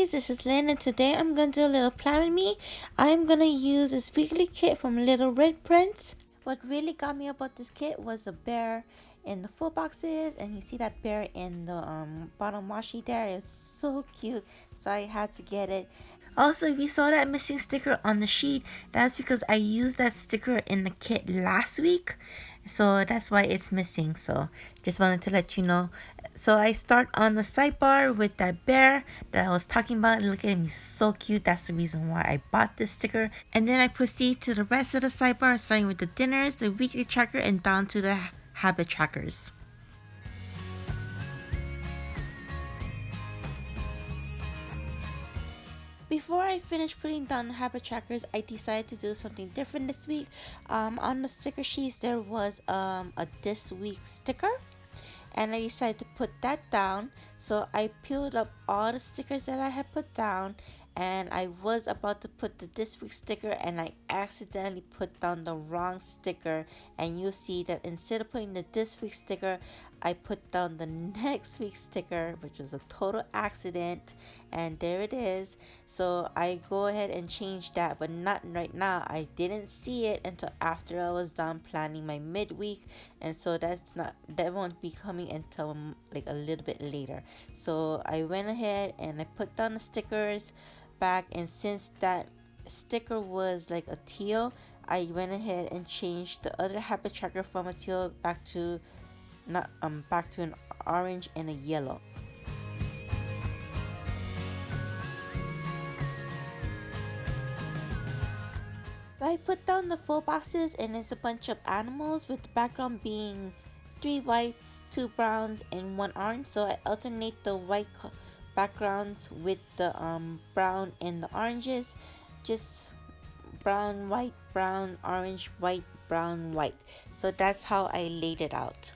Lovelies, this is Lynn, and today I'm going to do a little plan with me. I'm going to use this weekly kit from Little Red Prince. What really got me about this kit was the bear in the full boxes, and you see that bear in the bottom washi there. It's so cute, so I had to get it. Also, if you saw that missing sticker on the sheet, that's because I used that sticker in the kit last week. So that's why it's missing. So just wanted to let you know. So I start on the sidebar with that bear that I was talking about. Look at him, he's so cute. That's the reason why I bought this sticker. And then I proceed to the rest of the sidebar, starting with the dinners, the weekly tracker, and down to the habit trackers. Before I finished putting down the habit trackers, I decided to do something different this week. On the sticker sheets, there was a this week sticker, and I decided to put that down. So I peeled up all the stickers that I had put down, and I was about to put the this week sticker, and I accidentally put down the wrong sticker. And you'll see that instead of putting the this week sticker, I put down the next week sticker, which was a total accident, and there it is. So I go ahead and change that, but not right now. I didn't see it until after I was done planning my midweek, and so that won't be coming until like a little bit later. So I went ahead and I put down the stickers back, and since that sticker was like a teal, I went ahead and changed the other habit tracker from a teal back to not back to an orange and a yellow. I put down the full boxes, and it's a bunch of animals with the background being 3 whites, 2 browns, and 1 orange. So I alternate the white backgrounds with the brown and the oranges. Just brown, white, brown, orange, white, brown, white. So that's how I laid it out.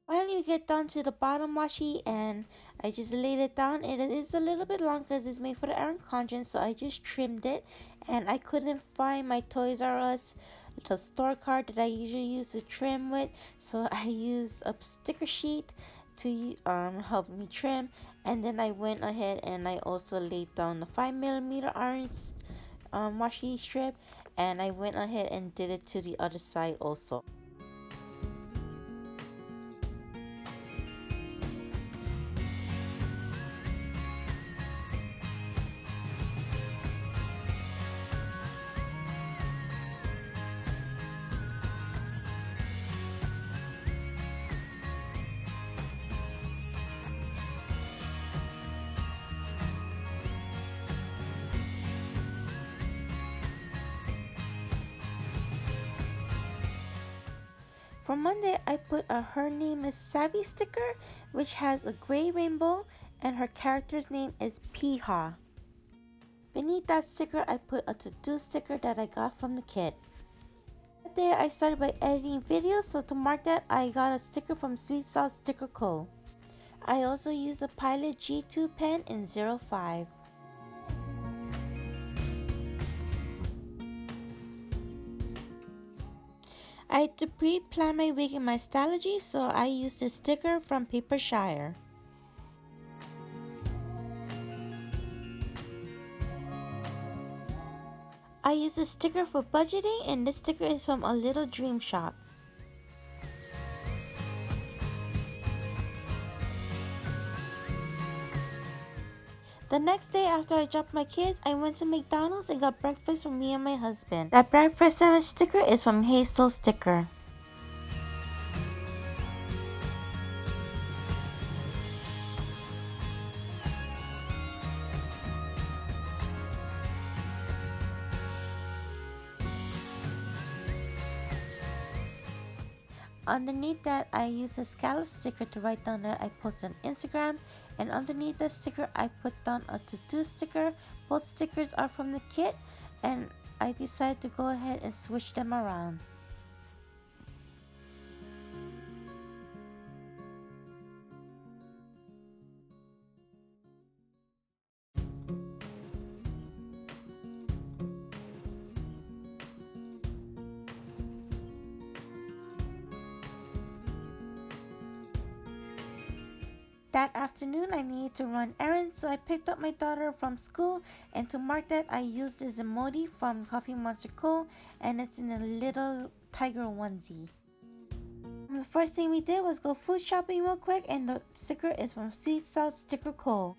Finally, we get down to the bottom washi, and I just laid it down. It is a little bit long because it's made for the Erin Condren, so I just trimmed it. And I couldn't find my Toys R Us, the store card that I usually use to trim with, so I used a sticker sheet to help me trim. And then I went ahead and I also laid down the 5mm orange washi strip, and I went ahead and did it to the other side also. For Monday, I put a Her Name is Savvy sticker, which has a gray rainbow, and her character's name is Piha. Beneath that sticker, I put a to-do sticker that I got from the kit. That day, I started by editing videos, so to mark that, I got a sticker from Sweet Sauce Sticker Co. I also used a Pilot G2 pen in 05. I had to pre-plan my week in my Stylogy, so I used this sticker from Papershire. I used a sticker for budgeting, and this sticker is from A Little Dream Shop. The next day after I dropped my kids, I went to McDonald's and got breakfast for me and my husband. That breakfast sandwich sticker is from Hazel Sticker. Underneath that, I used a scallop sticker to write down that I posted on Instagram, and underneath that sticker, I put down a to-do sticker. Both stickers are from the kit, and I decided to go ahead and switch them around. That afternoon, I needed to run errands, so I picked up my daughter from school, and to mark that, I used this emoji from Coffee Monster Co., and it's in a little tiger onesie. The first thing we did was go food shopping real quick, and the sticker is from Sweet Salt Sticker Co.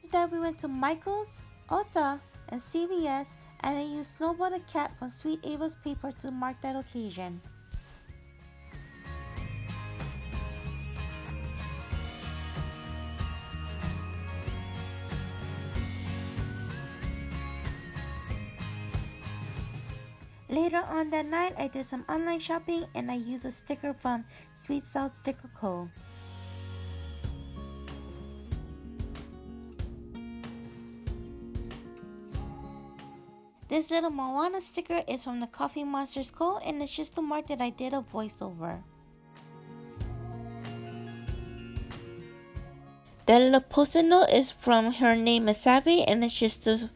After that, we went to Michael's, Ulta, and CVS, and I used Snowball the Cat from Sweet Ava's paper to mark that occasion. Later on that night, I did some online shopping, and I used a sticker from Sweet Salt Sticker Co. This little Moana sticker is from the Coffee Monsters Co., and it's just to mark that I did a voiceover. That little post-it note is from Her Name is Savvy, and it's just to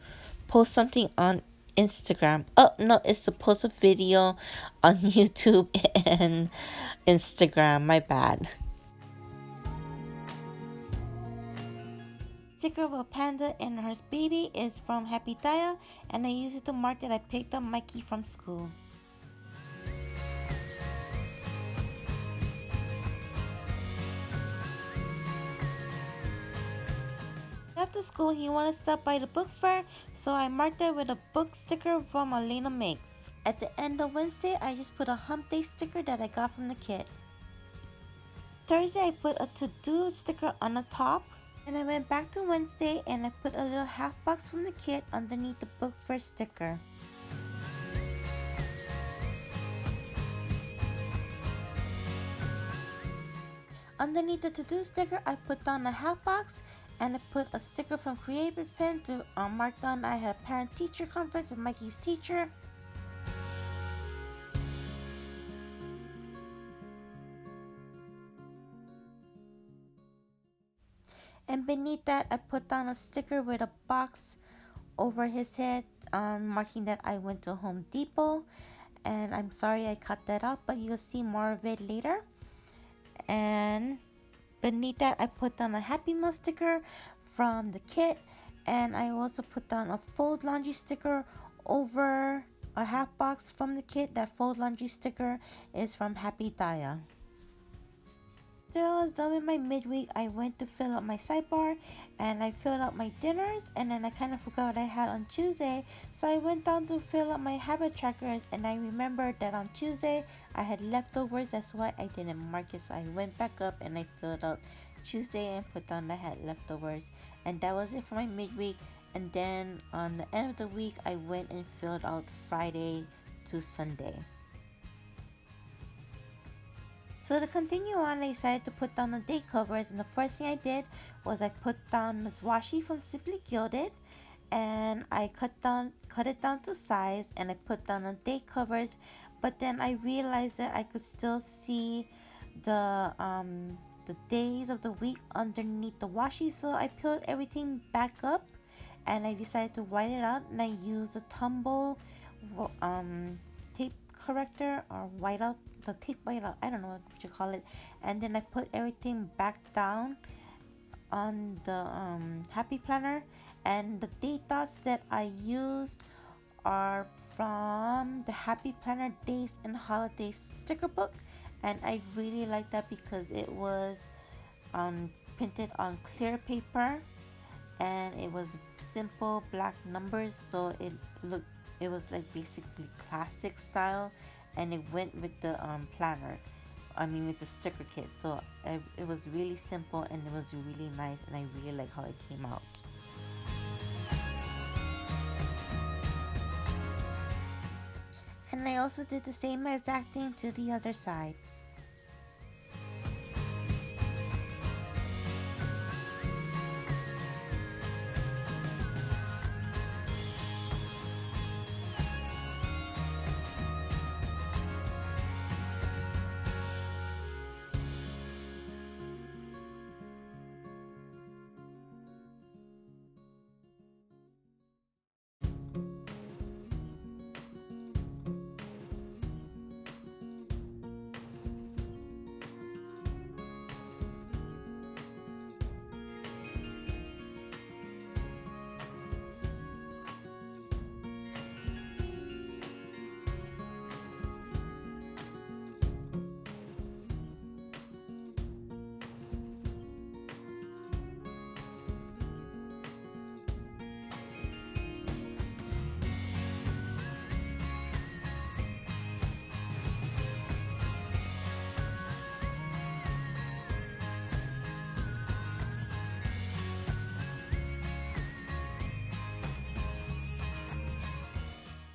post something on Instagram. Oh no, it's to post a video on YouTube and Instagram. My bad. Sticker of a panda and her baby is from Happy Daya, and I use it to mark that I picked up Mikey from school. After school, he wanted to stop by the book fair, so I marked it with a book sticker from Elena Makes. At the end of Wednesday, I just put a hump day sticker that I got from the kid. Thursday, I put a to-do sticker on the top. And I went back to Wednesday and I put a little half box from the kit underneath the book fair sticker. Underneath the to-do sticker, I put down a half box and I put a sticker from Creative Pen to mark down I had a parent-teacher conference with Mikey's teacher. And beneath that, I put down a sticker with a box over his head, marking that I went to Home Depot. And I'm sorry I cut that out, but you'll see more of it later. And beneath that, I put down a Happy Meal sticker from the kit. And I also put down a fold laundry sticker over a half box from the kit. That fold laundry sticker is from Happy Daya. After I was done with my midweek, I went to fill up my sidebar and I filled up my dinners, and then I kind of forgot what I had on Tuesday, so I went down to fill up my habit trackers, and I remembered that on Tuesday I had leftovers. That's why I didn't mark it, so I went back up and I filled out Tuesday and put down that I had leftovers, and that was it for my midweek. And then on the end of the week, I went and filled out Friday to Sunday. So to continue on, I decided to put down the date covers, and the first thing I did was I put down this washi from Simply Gilded, and I cut it down to size, and I put down the date covers. But then I realized that I could still see the days of the week underneath the washi, so I peeled everything back up, and I decided to white it out, and I used a tumble tape corrector or whiteout, the tape whiteout, I don't know what you call it, and then I put everything back down on the happy planner. And the date dots that I used are from the Happy Planner Days and Holidays sticker book, and I really like that because it was printed on clear paper, and it was simple black numbers, so it was like basically classic style, and it went with the planner, with the sticker kit. So it was really simple and it was really nice, and I really like how it came out. And I also did the same exact thing to the other side.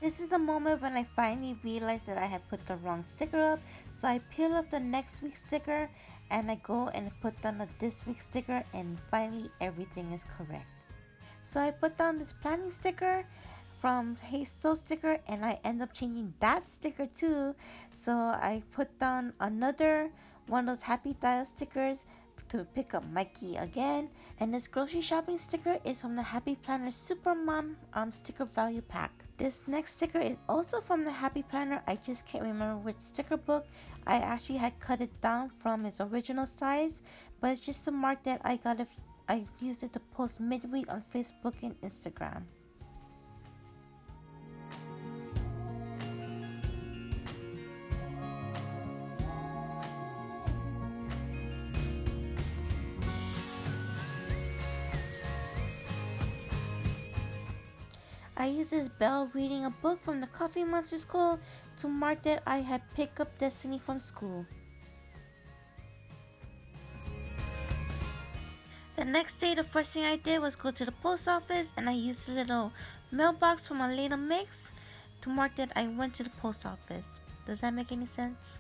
This is the moment when I finally realized that I had put the wrong sticker up, so I peel off the next week's sticker and I go and put down this week's sticker, and finally everything is correct. So I put down this planning sticker from Hey Soul sticker, and I end up changing that sticker too. So I put down another one of those Happy Dial stickers to pick up Mikey again. And this grocery shopping sticker is from the Happy Planner Super Mom sticker value pack. This next sticker is also from the Happy Planner. I just can't remember which sticker book. I actually had cut it down from its original size, but it's just to mark that I used it to post midweek on Facebook and Instagram. I used this bell reading a book from the Coffee Monster School to mark that I had picked up Destiny from school. The next day, the first thing I did was go to the post office, and I used a little mailbox from a little mix to mark that I went to the post office. Does that make any sense?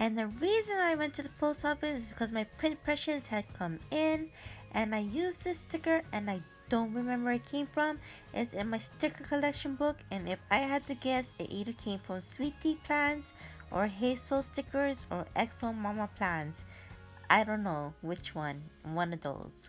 And the reason I went to the post office is because my print impressions had come in, and I used this sticker, and I don't remember where it came from. It's in my sticker collection book, and if I had to guess, it either came from Sweet Tea Plans or Hey Soul stickers or Exo Mama Plans. I don't know which one of those.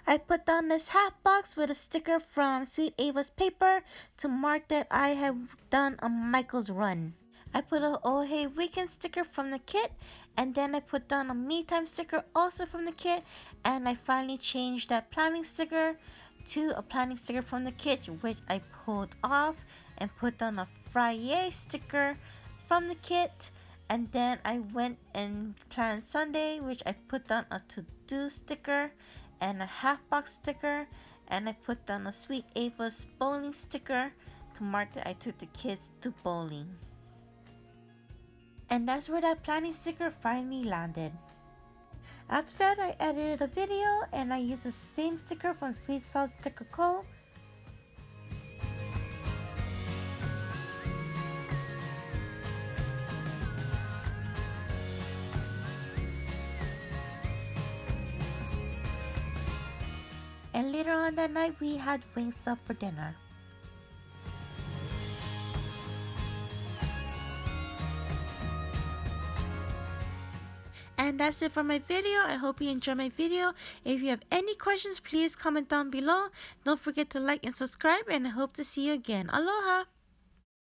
I put down this hat box with a sticker from Sweet Ava's paper to mark that I have done a Michael's run. I put a Oh Hey Weekend sticker from the kit, and then I put down a Me Time sticker also from the kit, and I finally changed that planning sticker to a planning sticker from the kit, which I pulled off and put down a Friday sticker from the kit. And then I went and planned Sunday, which I put down a to-do sticker and a half box sticker, and I put down a Sweet Ava's bowling sticker to mark that I took the kids to bowling. And that's where that planning sticker finally landed. After that, I edited a video and I used the same sticker from Sweet Salt Sticker Co. And later on that night, we had Wingstop for dinner. And that's it for my video. I hope you enjoyed my video. If you have any questions, please comment down below. Don't forget to like and subscribe, and I hope to see you again. Aloha!